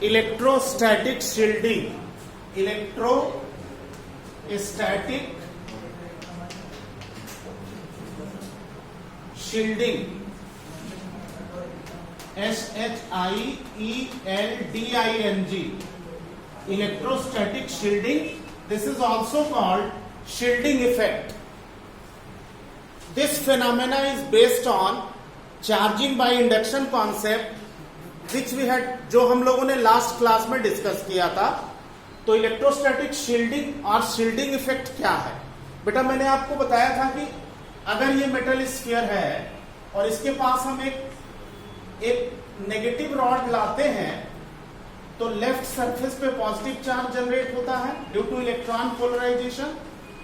Electrostatic shielding, electrostatic shielding, SHIELDING, electrostatic shielding. This is also called shielding effect. This phenomena is based on charging by induction concept, which we had, जो हम लोगों ने last class में discuss किया था. तो electrostatic shielding और shielding effect क्या है? बेटा मैंने आपको बताया था कि अगर ये मेटल स्फीयर है और इसके पास हम एक नेगेटिव रॉड लाते हैं तो लेफ्ट सरफेस पे पॉजिटिव चार्ज जनरेट होता है ड्यू टू इलेक्ट्रॉन पोलराइजेशन,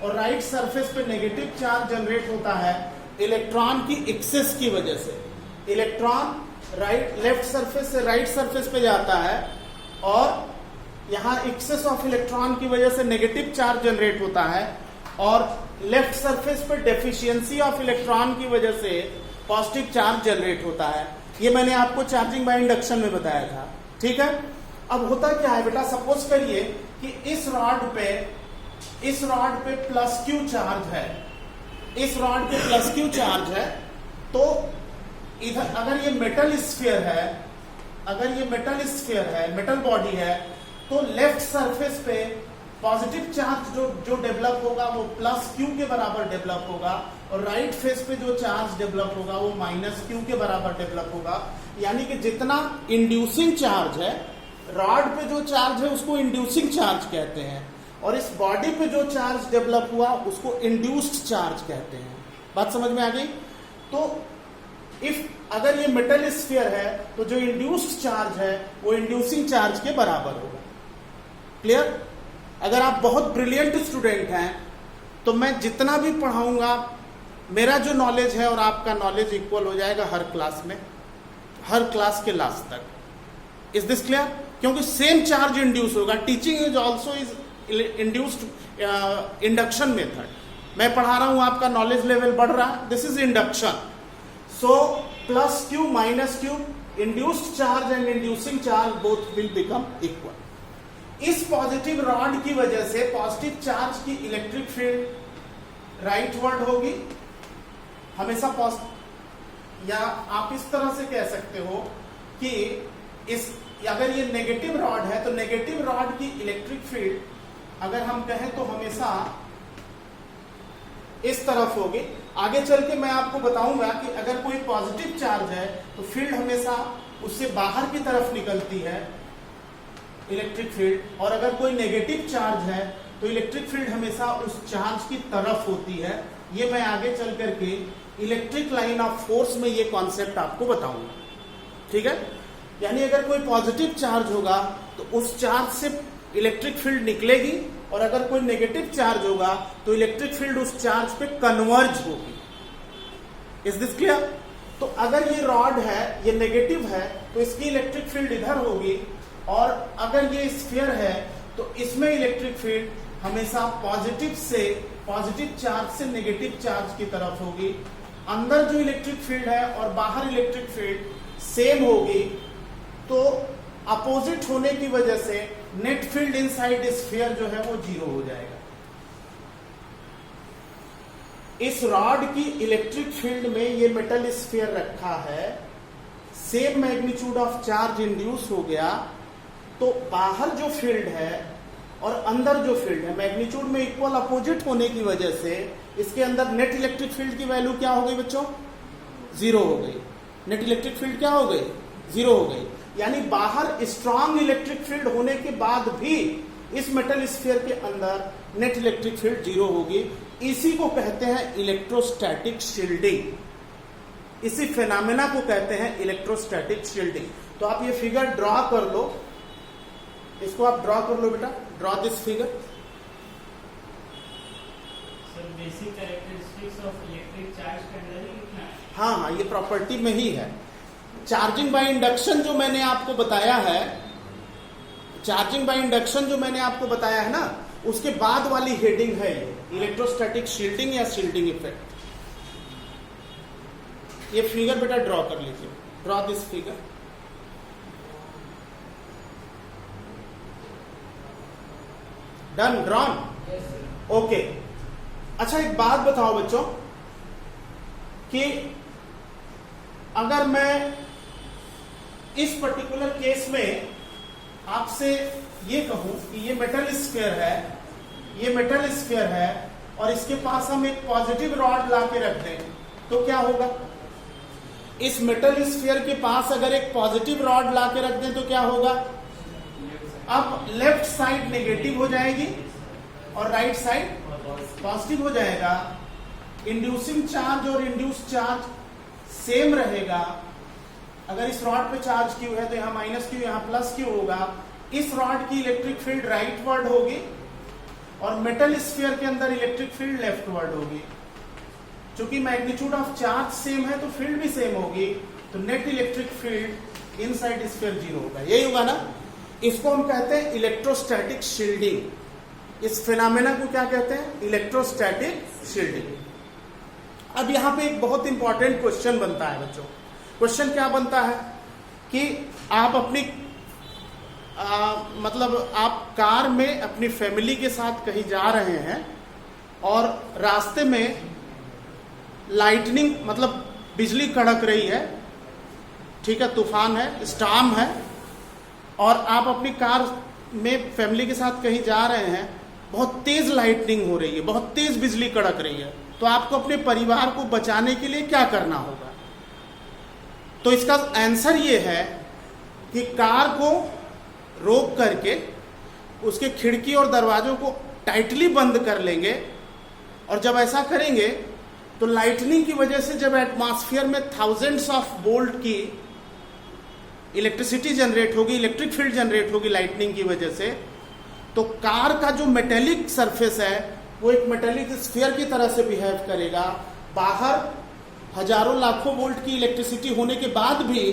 और राइट सरफेस पे नेगेटिव चार्ज जनरेट होता है इलेक्ट्रॉन की एक्सेस की वजह से. इलेक्ट्रॉन लेफ्ट सरफेस से राइट सरफेस पे जाता है और यहां एक्सेस ऑफ इलेक्ट्रॉन की वजह से नेगेटिव चार्ज जनरेट होता है, और लेफ्ट सरफेस पे डेफिशिएंसी ऑफ इलेक्ट्रॉन की वजह से पॉजिटिव चार्ज जनरेट होता है. ये मैंने आपको चार्जिंग बाय इंडक्शन में बताया था. ठीक है. अब होता क्या है बेटा, सपोज करिए कि इस रॉड पे प्लस क्यू चार्ज है, इस रॉड पे प्लस क्यू चार्ज है. तो इधर अगर ये मेटल स्फीयर है, मेटल बॉडी है, तो लेफ्ट सरफेस पे पॉजिटिव चार्ज जो डेवलप होगा वो प्लस क्यू के बराबर डेवलप होगा, और राइट फेस पे जो चार्ज डेवलप होगा वो माइनस क्यू के बराबर डेवलप होगा. यानी कि जितना इंड्यूसिंग चार्ज है, रॉड पे जो चार्ज है उसको इंड्यूसिंग चार्ज कहते हैं, और इस बॉडी पे जो चार्ज डेवलप हुआ उसको इंड्यूस्ड चार्ज कहते हैं. बात समझ में आ गई? तो अगर ये मेटल स्फीयर है तो जो इंड्यूस्ड चार्ज है वो इंड्यूसिंग चार्ज के बराबर होगा. क्लियर? अगर आप बहुत ब्रिलियंट स्टूडेंट हैं तो मैं जितना भी पढ़ाऊंगा, मेरा जो नॉलेज है और आपका नॉलेज इक्वल हो जाएगा हर क्लास में, हर क्लास के लास्ट तक. Is this clear? क्योंकि सेम चार्ज इंड्यूस होगा. Teaching is also is induced induction method. मैं पढ़ा रहा हूं, आपका नॉलेज लेवल बढ़ रहा है. This is induction. So plus Q minus Q, induced charge and inducing charge both will become equal. इस पॉजिटिव रॉड की वजह से पॉजिटिव चार्ज की इलेक्ट्रिक फील्ड राइट वर्ड होगी हमेशा या आप इस तरह से कह सकते हो कि अगर ये नेगेटिव रॉड है तो नेगेटिव रॉड की इलेक्ट्रिक फील्ड अगर हम कहें तो हमेशा इस तरफ होगी. आगे चल के मैं आपको बताऊंगा कि अगर कोई पॉजिटिव चार्ज है तो फील्ड हमेशा उससे बाहर की तरफ निकलती है इलेक्ट्रिक फील्ड, और अगर कोई नेगेटिव चार्ज है तो इलेक्ट्रिक फील्ड हमेशा उस चार्ज की तरफ होती है. ये मैं आगे चल करके इलेक्ट्रिक लाइन ऑफ फोर्स में ये कॉन्सेप्ट आपको बताऊंगा. ठीक है? यानी अगर कोई पॉजिटिव चार्ज होगा तो उस चार्ज से इलेक्ट्रिक फील्ड निकलेगी, और अगर कोई नेगेटिव चार्ज होगा तो इलेक्ट्रिक फील्ड उस चार्ज पे कन्वर्ज होगी. Is this clear? तो अगर ये रॉड है, ये नेगेटिव है, तो इसकी इलेक्ट्रिक फील्ड इधर होगी, और अगर ये स्फीयर है तो इसमें इलेक्ट्रिक फील्ड हमेशा पॉजिटिव चार्ज से नेगेटिव चार्ज की तरफ होगी. अंदर जो इलेक्ट्रिक फील्ड है और बाहर इलेक्ट्रिक फील्ड सेम होगी, तो अपोजिट होने की वजह से नेट फील्ड इनसाइड स्फीयर जो है वो जीरो हो जाएगा. इस रॉड की इलेक्ट्रिक फील्ड में ये मेटल स्फीयर रखा है, same magnitude of charge induce हो गया, तो बाहर जो फील्ड है और अंदर जो फील्ड है मैग्नीट्यूड में इक्वल अपोजिट होने की वजह से इसके अंदर नेट इलेक्ट्रिक फील्ड की वैल्यू क्या हो गई बच्चों? जीरो हो गई. नेट इलेक्ट्रिक फील्ड क्या हो गई? जीरो हो गई. यानी बाहर स्ट्रांग इलेक्ट्रिक फील्ड होने के बाद भी इस मेटल स्फीयर के अंदर नेट इलेक्ट्रिक फील्ड जीरो होगी. इसी को कहते हैं इलेक्ट्रोस्टैटिक शील्डिंग. इसी फिनोमेना को कहते हैं इलेक्ट्रोस्टैटिक शील्डिंग. तो आप ये फिगर ड्रॉ कर लो, इसको आप ड्रॉ कर लो बेटा. Draw this figure. Basic characteristics of electric charge का अंदर ही लिखना है. हाँ, ये प्रॉपर्टी में ही है. चार्जिंग बाय इंडक्शन जो मैंने आपको बताया है, ना, उसके बाद वाली हेडिंग है ये इलेक्ट्रोस्टैटिक शील्डिंग या शील्डिंग इफेक्ट. ये फिगर बेटा ड्रॉ कर लीजिए. Draw this figure. Done, drawn, okay. अच्छा एक बात बताओ बच्चों कि अगर मैं इस पर्टिकुलर केस में आपसे ये कहूं कि ये मेटल स्फीयर है, ये मेटल स्फीयर है और इसके पास हम एक पॉजिटिव रॉड ला के रख दें तो क्या होगा? इस मेटल स्फीयर के पास अगर एक पॉजिटिव रॉड ला के रख दें तो क्या होगा? अब लेफ्ट साइड नेगेटिव हो जाएगी और राइट साइड पॉजिटिव हो जाएगा। इंड्यूसिंग चार्ज और इंड्यूस चार्ज सेम रहेगा। अगर इस रॉड पे चार्ज क्यू है तो यहां माइनस क्यू, यहां प्लस क्यू होगा। इस रॉड की इलेक्ट्रिक फील्ड राइटवर्ड होगी और मेटल स्फीयर के अंदर इलेक्ट्रिक फील्ड लेफ्टवर्ड होगी। चूंकि मैग्नीट्यूड ऑफ चार्ज सेम है तो फील्ड भी सेम होगी, तो net electric field inside sphere 0 होगा। यही होगा ना? इसको हम कहते हैं इलेक्ट्रोस्टैटिक शील्डिंग। इस फिनोमेना को क्या कहते हैं? Electrostatic shielding. अब यहां पे एक बहुत इंपॉर्टेंट क्वेश्चन बनता है बच्चों। क्वेश्चन क्या बनता है कि आप अपनी मतलब आप कार में अपनी फैमिली के साथ कहीं जा रहे हैं और रास्ते में लाइटनिंग मतलब बिजली कड़क रही है, ठीक है, तूफान है, स्टॉर्म है, और आप अपनी कार में फैमिली के साथ कहीं जा रहे हैं, बहुत तेज लाइटनिंग हो रही है, बहुत तेज बिजली कड़क रही है, तो आपको अपने परिवार को बचाने के लिए क्या करना होगा? तो इसका आंसर ये है कि कार को रोक करके उसके खिड़की और दरवाजों को टाइटली बंद कर लेंगे, और जब ऐसा करेंगे तो लाइटनिंग की वजह से जब एटमॉस्फेयर में थाउजेंड्स ऑफ वोल्ट की इलेक्ट्रिसिटी जनरेट होगी, इलेक्ट्रिक फील्ड जनरेट होगी लाइटनिंग की वजह से, तो कार का जो मेटेलिक सरफेस है वो एक मेटेलिक स्फीयर की तरह से बिहेव करेगा। बाहर हजारों लाखों वोल्ट की इलेक्ट्रिसिटी होने के बाद भी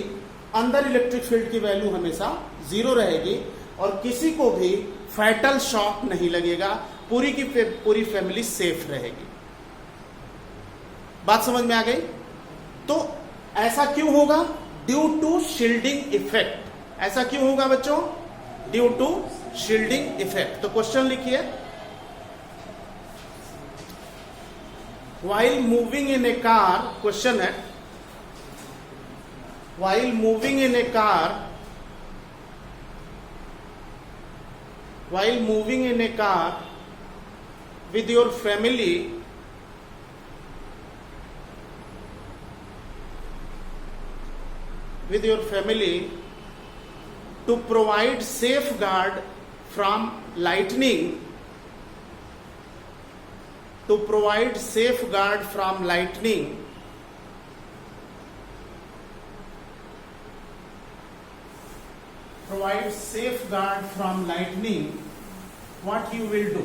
अंदर इलेक्ट्रिक फील्ड की वैल्यू हमेशा 0 रहेगी और किसी को भी फैटल शॉक नहीं लगेगा। पूरी की पूरी फैमिली सेफ रहेगी। बात समझ में आ गई? तो ऐसा क्यों होगा? Due to shielding effect. ऐसा क्यों होगा बच्चों? Due to shielding effect. तो क्वेश्चन लिखिए, while moving in a car, question है, while moving in a car, while moving in a car with your family, with your family to provide safeguard from lightning, to provide safeguard from lightning, provide safeguard from lightning, what you will do?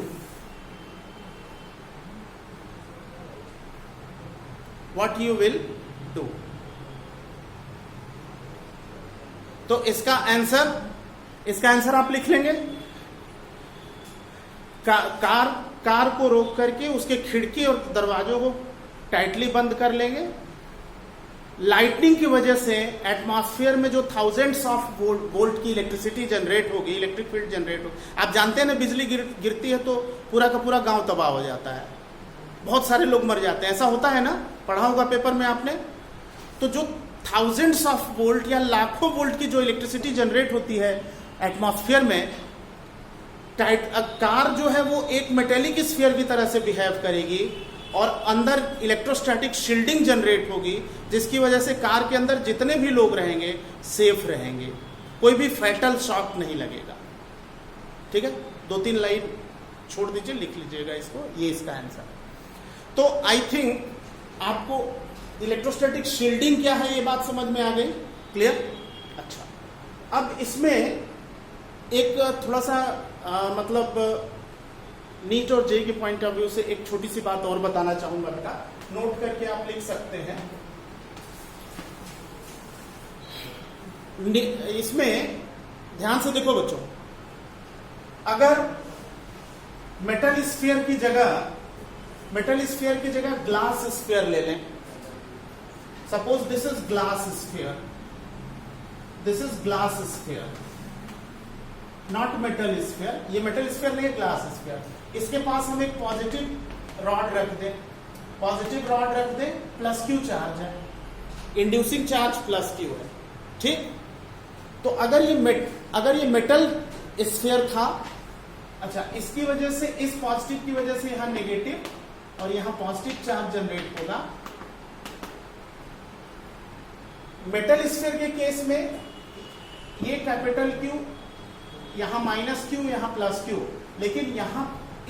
What you will do? तो इसका answer आप लिख लेंगे। Car को रोक करके उसके खिड़की और दरवाजों को टाइटली बंद कर लेंगे। लाइटनिंग की वजह से एटमॉस्फेयर में जो थाउजेंड्स ऑफ वोल्ट की इलेक्ट्रिसिटी जनरेट होगी, इलेक्ट्रिक फील्ड जनरेट होगी। आप जानते हैं ना, बिजली गिरती है तो पूरा का पूरा गांव तबाह हो जाता है, बहुत सारे लोग मर जाते हैं। ऐसा होता है ना, पढ़ा होगा पेपर में आपने। तो जो थाउजेंड्स ऑफ वोल्ट या लाखों वोल्ट की जो इलेक्ट्रिसिटी जनरेट होती है एटमॉस्फेयर में, कार जो है वो एक मेटेलिक स्फीयर की तरह से बिहेव करेगी और अंदर इलेक्ट्रोस्टैटिक शील्डिंग जनरेट होगी, जिसकी वजह से कार के अंदर जितने भी लोग रहेंगे सेफ रहेंगे, कोई भी फैटल शॉक नहीं लगेगा। ठीक है, 2-3 लाइन छोड़ दीजिए, लिख लीजिएगा इसको, ये इसका आंसर है। तो आई थिंक आपको इलेक्ट्रोस्टैटिक शील्डिंग क्या है ये बात समझ में आ गई, क्लियर? अच्छा, अब इसमें एक थोड़ा सा मतलब नीट और जे के पॉइंट ऑफ व्यू से एक छोटी सी बात और बताना चाहूंगा बेटा, नोट करके आप लिख सकते हैं। इसमें ध्यान से देखो बच्चों, अगर मेटल स्फीयर की जगह ग्लास स्फीयर ले लें, suppose this is glass sphere, not metal sphere, ये मेटल स्फीयर नहीं, ग्लास स्फीयर। इसके पास हम एक पॉजिटिव रॉड रख दें, पॉजिटिव रॉड रख दें, प्लस क्यू चार्ज है, इंड्यूसिंग चार्ज प्लस क्यू है, ठीक। तो अगर ये मेटल स्फीयर था, अच्छा, इसकी वजह से, इस पॉजिटिव की वजह से यहां नेगेटिव और यहां पॉजिटिव चार्ज जनरेट होगा। मेटल स्फीयर के केस में ये कैपिटल क्यू, यहां माइनस क्यू, यहां प्लस क्यू, लेकिन यहां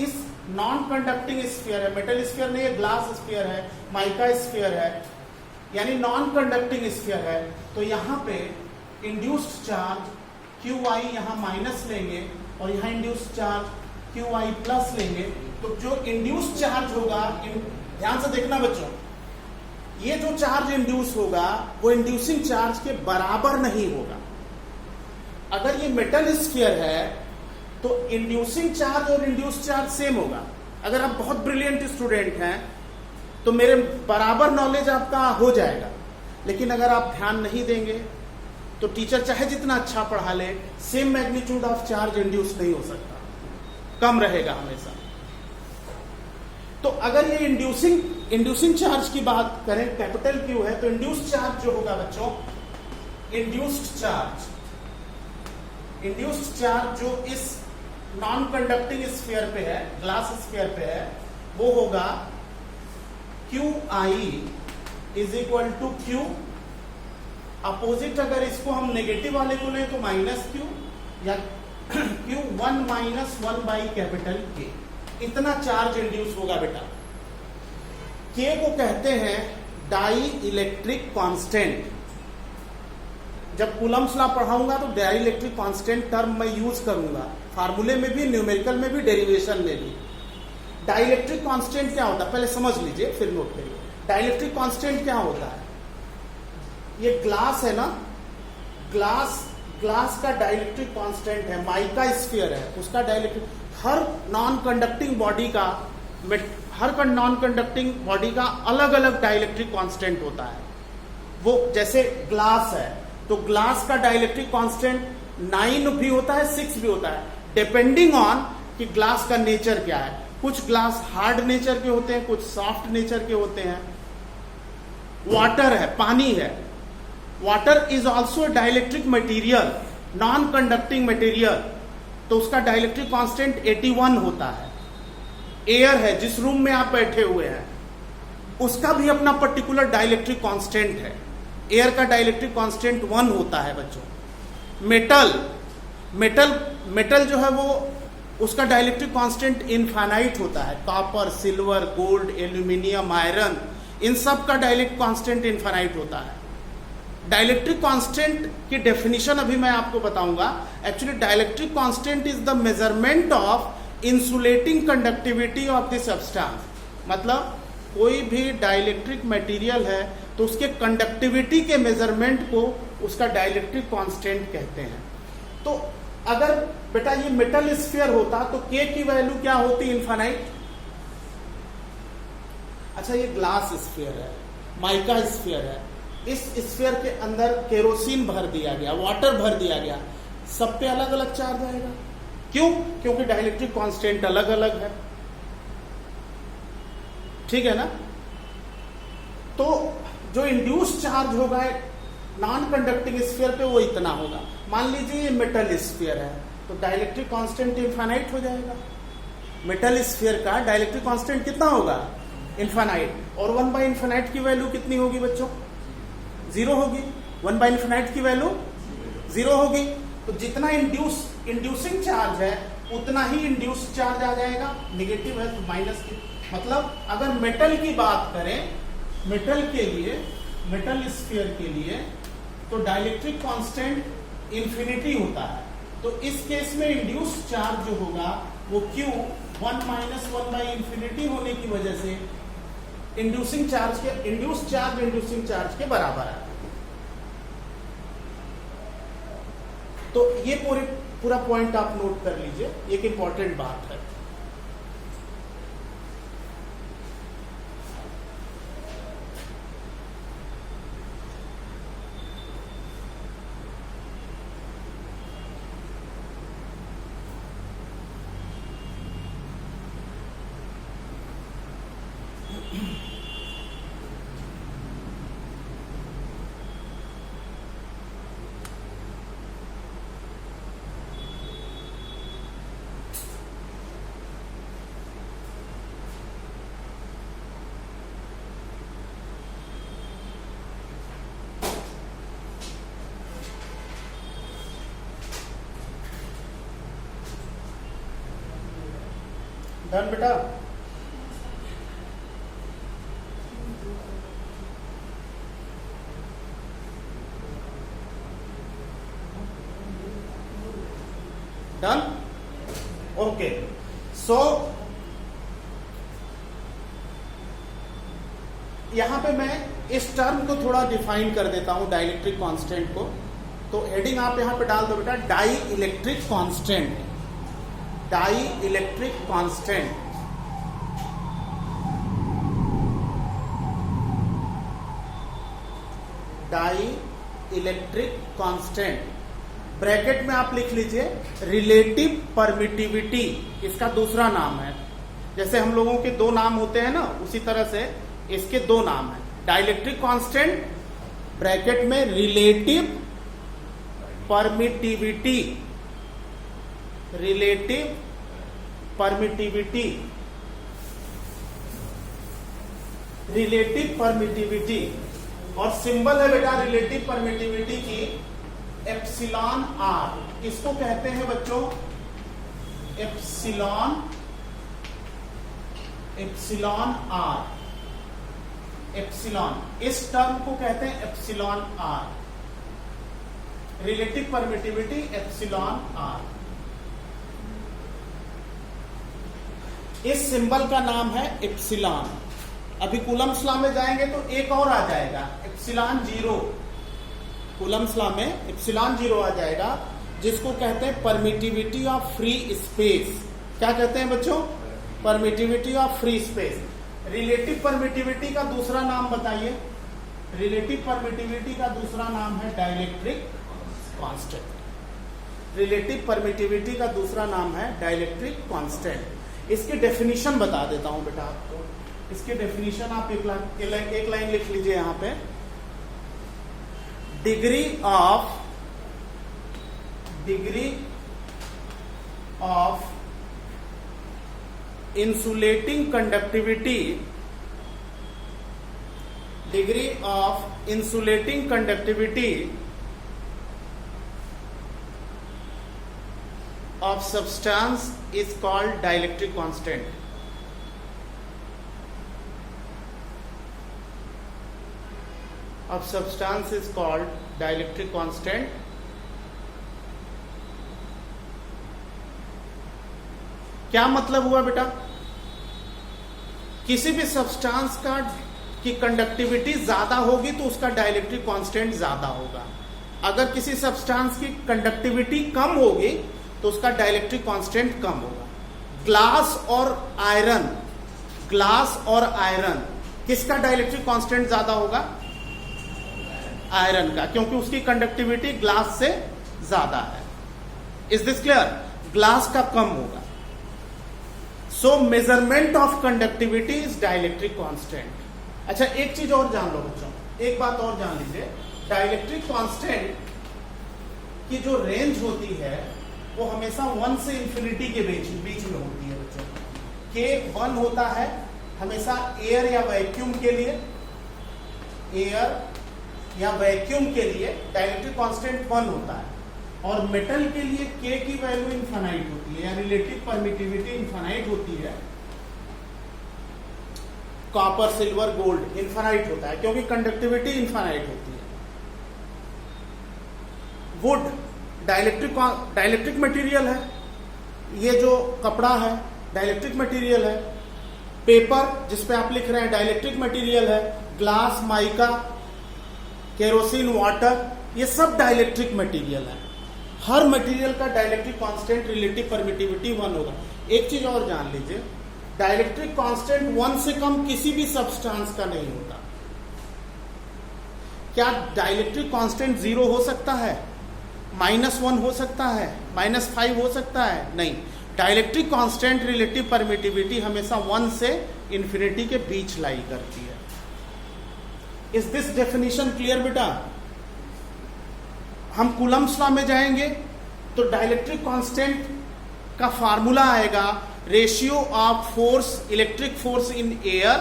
इस नॉन कंडक्टिंग स्फीयर है, मेटल स्फीयर नहीं है, ग्लास स्फीयर है, माइका स्फीयर है, यानी नॉन कंडक्टिंग स्फीयर है। तो यहां पे इंड्यूस्ड चार्ज क्यू आई यहां माइनस लेंगे और यहां induced charge Q I plus लेंगे। तो जो इंड्यूस्ड चार्ज होगा, ध्यान से देखना बच्चों, ये जो चार्ज इंड्यूस होगा वो इंड्यूसिंग चार्ज के बराबर नहीं होगा। अगर ये मेटल स्फीयर है तो इंड्यूसिंग चार्ज और इंड्यूस चार्ज सेम होगा। अगर आप बहुत ब्रिलियंट स्टूडेंट हैं तो मेरे बराबर नॉलेज आपका हो जाएगा, लेकिन अगर आप ध्यान नहीं देंगे तो टीचर चाहे जितना अच्छा पढ़ा ले, same magnitude of charge induce नहीं हो सकता, कम रहेगा हमेशा। तो अगर ये इंड्यूसिंग चार्ज की बात करें, कैपिटल क्यू है, तो इंड्यूस्ड चार्ज जो होगा बच्चों, इंड्यूस्ड चार्ज जो इस नॉन कंडक्टिंग स्फीयर पे है, ग्लास स्फीयर पे है, वो होगा Q I is equal to Q. Opposite अगर इसको हम नेगेटिव वाले को लें तो माइनस क्यू, या Q 1 minus 1 by capital K. इतना चार्ज इंड्यूस होगा बेटा। के को कहते हैं डाई इलेक्ट्रिक कांस्टेंट। जब कूलम्स लॉ पढ़ाऊंगा तो डाई इलेक्ट्रिक कांस्टेंट टर्म मैं यूज करूंगा, फार्मूले में भी, न्यूमेरिकल में भी, डेरिवेशन में भी। डाई इलेक्ट्रिक कांस्टेंट क्या होता है पहले समझ लीजिए, फिर नोट करिए। डाई इलेक्ट्रिक कांस्टेंट क्या होता है? ये ग्लास है ना, ग्लास का डाइलेक्ट्रिक कांस्टेंट है, माइका स्फीयर है, उसका डाइलेक्ट्रिक, हर नॉन कंडक्टिंग बॉडी का अलग अलग डाइलेक्ट्रिक कांस्टेंट होता है। वो जैसे ग्लास है तो ग्लास का डाइलेक्ट्रिक कांस्टेंट 9 भी होता है, 6 भी होता है, डिपेंडिंग ऑन कि ग्लास का नेचर क्या है। कुछ ग्लास हार्ड नेचर के होते हैं, कुछ सॉफ्ट नेचर के होते हैं। वाटर है, पानी है, water is also dielectric material, non conducting material, तो उसका डाइलेक्ट्रिक कांस्टेंट 81 होता है। एयर है, जिस रूम में आप बैठे हुए हैं, उसका भी अपना पर्टिकुलर डाइलेक्ट्रिक कांस्टेंट है। एयर का डाइलेक्ट्रिक कांस्टेंट 1 होता है बच्चों। मेटल जो है वो, उसका डाइलेक्ट्रिक कांस्टेंट इनफाइनाइट होता है। Copper, silver, gold, aluminium, iron, इन सब का डाइलेक्ट्रिक कांस्टेंट इनफाइनाइट होता है। डाइलेक्ट्रिक कांस्टेंट की डेफिनेशन अभी मैं आपको बताऊंगा। Actually dielectric constant is the measurement of insulating conductivity of the substance. मतलब कोई भी डाइलेक्ट्रिक मटेरियल है तो उसके कंडक्टिविटी के मेजरमेंट को उसका डाइलेक्ट्रिक कांस्टेंट कहते हैं। तो अगर बेटा ये मेटल स्फीयर होता तो के की वैल्यू क्या होती? इनफाइनाइट। अच्छा, ये ग्लास स्फीयर है, माइका स्फीयर है, इस स्फीयर के अंदर केरोसिन भर दिया गया, वाटर भर दिया गया, सब पे अलग अलग चार्ज आएगा। क्यों? क्योंकि डाइलेक्ट्रिक कांस्टेंट अलग अलग है, ठीक है ना। तो जो इंड्यूस चार्ज होगा नॉन कंडक्टिंग स्फीयर पे वो इतना होगा। मान लीजिए ये मेटल स्फीयर है तो डाइलेक्ट्रिक कांस्टेंट इनफाइनाइट हो जाएगा। मेटल स्फीयर का डाइलेक्ट्रिक कांस्टेंट कितना होगा? इनफाइनाइट। और 1 बाई इनफाइनाइट की वैल्यू कितनी होगी बच्चों? 0 होगी। 1 बाई इनफाइनाइट की वैल्यू 0 होगी। तो जितना इंड्यूसिंग चार्ज है उतना ही इंड्यूस चार्ज आ जाएगा। नेगेटिव है तो माइनस की। मतलब अगर मेटल की बात करें, मेटल स्फीयर के लिए तो डाइलेक्ट्रिक कांस्टेंट इंफिनिटी होता है। तो इस केस में इंड्यूस चार्ज जो होगा वो Q 1 माइनस 1 बाई इंफिनिटी होने की वजह से इंड्यूस चार्ज इंड्यूसिंग चार्ज के बराबर है। तो ये पूरा पॉइंट आप नोट कर लीजिए, एक इंपॉर्टेंट बात है। डन बेटा। Done, okay. सो यहां पे मैं इस टर्म को थोड़ा डिफाइन कर देता हूं, डाइलेक्ट्रिक कांस्टेंट को। तो हेडिंग आप यहां पे डाल दो बेटा, dielectric constant. Dielectric constant, dielectric constant. Bracket में आप लिख लीजिए रिलेटिव परमिटिविटी, इसका दूसरा नाम है। जैसे हम लोगों के दो नाम होते हैं ना, उसी तरह से इसके दो नाम है। डाइलेक्ट्रिक कांस्टेंट ब्रैकेट में relative permittivity, relative permittivity, relative permittivity. और सिंबल है बेटा रिलेटिव परमिटिविटी की एप्सिलॉन आर। इसको कहते हैं बच्चों एप्सिलॉन, एप्सिलॉन आर, एप्सिलॉन। इस टर्म को कहते हैं epsilon R, relative permittivity epsilon R. इस सिंबल का नाम है एप्सिलॉन। अभी कूलम्स लॉ में जाएंगे तो एक और आ जाएगा एप्सिलॉन जीरो। कूलम्स लॉ में एप्सिलॉन जीरो आ जाएगा, जिसको कहते हैं परमिटिविटी ऑफ फ्री स्पेस। क्या कहते हैं बच्चों? Permittivity of free space. Relative permittivity का दूसरा नाम बताइए। रिलेटिव परमिटिविटी का दूसरा नाम है डाइलेक्ट्रिक कांस्टेंट। रिलेटिव परमिटिविटी का दूसरा नाम है डाइलेक्ट्रिक कांस्टेंट। इसकी डेफिनेशन बता देता हूं बेटा आपको। इसकी डेफिनेशन आप एक लाइन लिख लीजिए यहां पे। Degree of insulating conductivity, degree of insulating conductivity of substance is called dielectric constant. Of substance is called dielectric constant. क्या मतलब हुआ बेटा? किसी भी सब्सटेंस का की कंडक्टिविटी ज्यादा होगी तो उसका डाइलेक्ट्रिक कांस्टेंट ज्यादा होगा। अगर किसी सब्सटेंस की कंडक्टिविटी कम होगी तो उसका डाइलेक्ट्रिक कांस्टेंट कम होगा। ग्लास और आयरन, ग्लास और आयरन किसका डाइलेक्ट्रिक कांस्टेंट ज्यादा होगा? आयरन का, क्योंकि उसकी कंडक्टिविटी ग्लास से ज्यादा है। Is this clear? ग्लास का कम होगा। सो measurement of conductivity is dielectric constant. अच्छा, एक चीज और जान लो बच्चों, एक बात और जान लीजिए। डाइलेक्ट्रिक कांस्टेंट की जो रेंज होती है वो हमेशा 1 से इंफिनिटी के बीच में होती है बच्चों। के 1 होता है हमेशा एयर या वैक्यूम के लिए, एयर या वैक्यूम के लिए डाइलेक्ट्रिक कांस्टेंट 1 होता है। और मेटल के लिए के की वैल्यू इनफाइनाइट होती है, या रिलेटिव परमिटिविटी इनफाइनाइट होती है। कॉपर, सिल्वर, गोल्ड इनफाइनाइट होता है क्योंकि कंडक्टिविटी इनफाइनाइट होती है। वुड डाइलेक्ट्रिक मटेरियल है, ये जो कपड़ा है डाइलेक्ट्रिक मटेरियल है। पेपर जिसपे आप लिख रहे हैं डाइलेक्ट्रिक मटेरियल है। ग्लास, माइका, केरोसिन, वाटर, ये सब डाइलेक्ट्रिक मटेरियल है। हर मटेरियल का डाइलेक्ट्रिक कांस्टेंट रिलेटिव परमिटिविटी 1 होगा। एक चीज और जान लीजिए, डाइलेक्ट्रिक कांस्टेंट 1 से कम किसी भी सब्सटेंस का नहीं होता। क्या डाइलेक्ट्रिक कांस्टेंट 0 हो सकता है? -1 हो सकता है? -5 हो सकता है? नहीं। डाइलेक्ट्रिक कांस्टेंट रिलेटिव परमिटिविटी हमेशा 1 से इंफिनिटी के बीच लाई करती है। इज दिस डेफिनेशन क्लियर बेटा? हम कूलम्स लॉ में जाएंगे तो डाइलेक्ट्रिक कांस्टेंट का फार्मूला आएगा ratio of force, electric force in air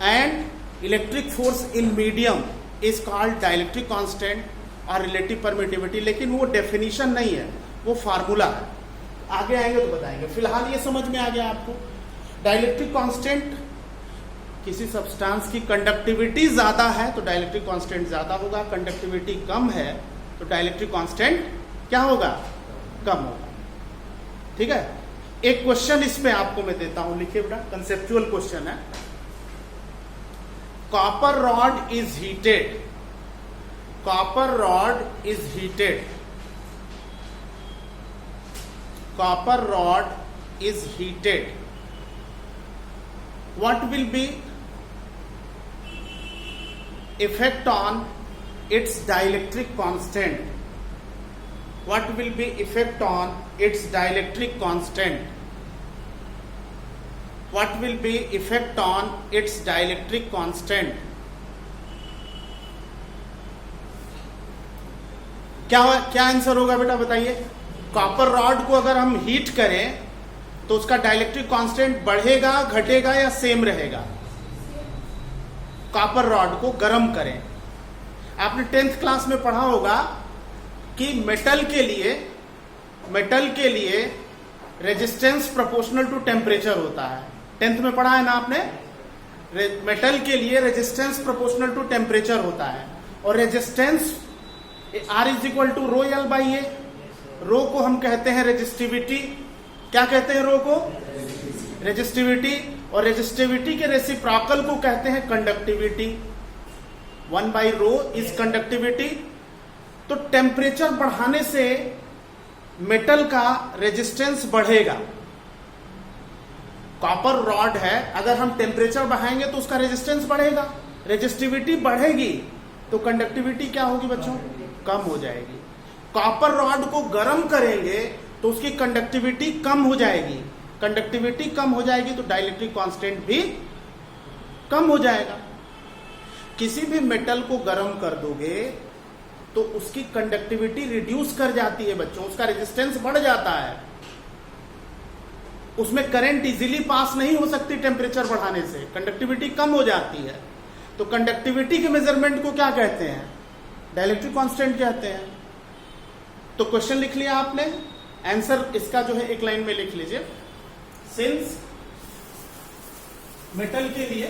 and electric force in medium is called dielectric constant और रिलेटिव परमिटिविटी। लेकिन वो डेफिनेशन नहीं है, वो फार्मूला है। आगे आएंगे तो बताएंगे, फिलहाल ये समझ में आ गया आपको। डाइलेक्ट्रिक कांस्टेंट, किसी सब्सटेंस की कंडक्टिविटी ज्यादा है तो डाइलेक्ट्रिक कांस्टेंट ज्यादा होगा, कंडक्टिविटी कम है तो डाइलेक्ट्रिक कांस्टेंट क्या होगा, कम होगा। ठीक है, एक क्वेश्चन इस पे आपको मैं देता हूं, लिखिए बेटा, कंसेप्चुअल क्वेश्चन है। Copper rod is heated, copper rod is heated, copper rod is heated, what will be effect on its dielectric constant, what will be effect on its dielectric constant, what will be effect on its dielectric constant? क्या answer होगा बेटा बताइए। Copper rod को अगर हम heat करें तो उसका डाइलेक्ट्रिक कांस्टेंट बढ़ेगा, घटेगा या सेम रहेगा। कॉपर रॉड को गर्म करें, आपने 10th क्लास में पढ़ा होगा कि मेटल के लिए रेजिस्टेंस प्रोपोर्शनल टू टेम्परेचर होता है। 10th में पढ़ा है ना आपने, मेटल के लिए रेजिस्टेंस प्रोपोर्शनल टू टेम्परेचर होता है, और resistance R is equal to rho L by A. Rho को हम कहते हैं रेजिस्टिविटी, क्या कहते हैं रो को, रेजिस्टिविटी, और रेजिस्टिविटी के रेसिप्रोकल को कहते हैं conductivity. 1 by rho is conductivity. तो टेम्परेचर बढ़ाने से मेटल का रेजिस्टेंस बढ़ेगा। कॉपर रॉड है, अगर हम टेम्परेचर बढ़ाएंगे तो उसका रेजिस्टेंस बढ़ेगा, रेजिस्टिविटी बढ़ेगी तो कंडक्टिविटी क्या होगी बच्चों, कम हो जाएगी। कॉपर रॉड को गर्म करेंगे तो उसकी कंडक्टिविटी कम हो जाएगी, कंडक्टिविटी कम हो जाएगी तो डाइलेक्ट्रिक कांस्टेंट भी कम हो जाएगा। किसी भी मेटल को गर्म कर दोगे तो उसकी कंडक्टिविटी रिड्यूस कर जाती है बच्चों, उसका रेजिस्टेंस बढ़ जाता है, उसमें करंट इजीली पास नहीं हो सकती टेम्परेचर बढ़ाने से, कंडक्टिविटी कम हो जाती है। तो कंडक्टिविटी के मेजरमेंट को क्या कहते हैं, डाइलेक्ट्रिक कांस्टेंट कहते हैं। तो क्वेश्चन लिख लिया आपने, आंसर इसका जो है एक लाइन में लिख लीजिए। सिंस मेटल के लिए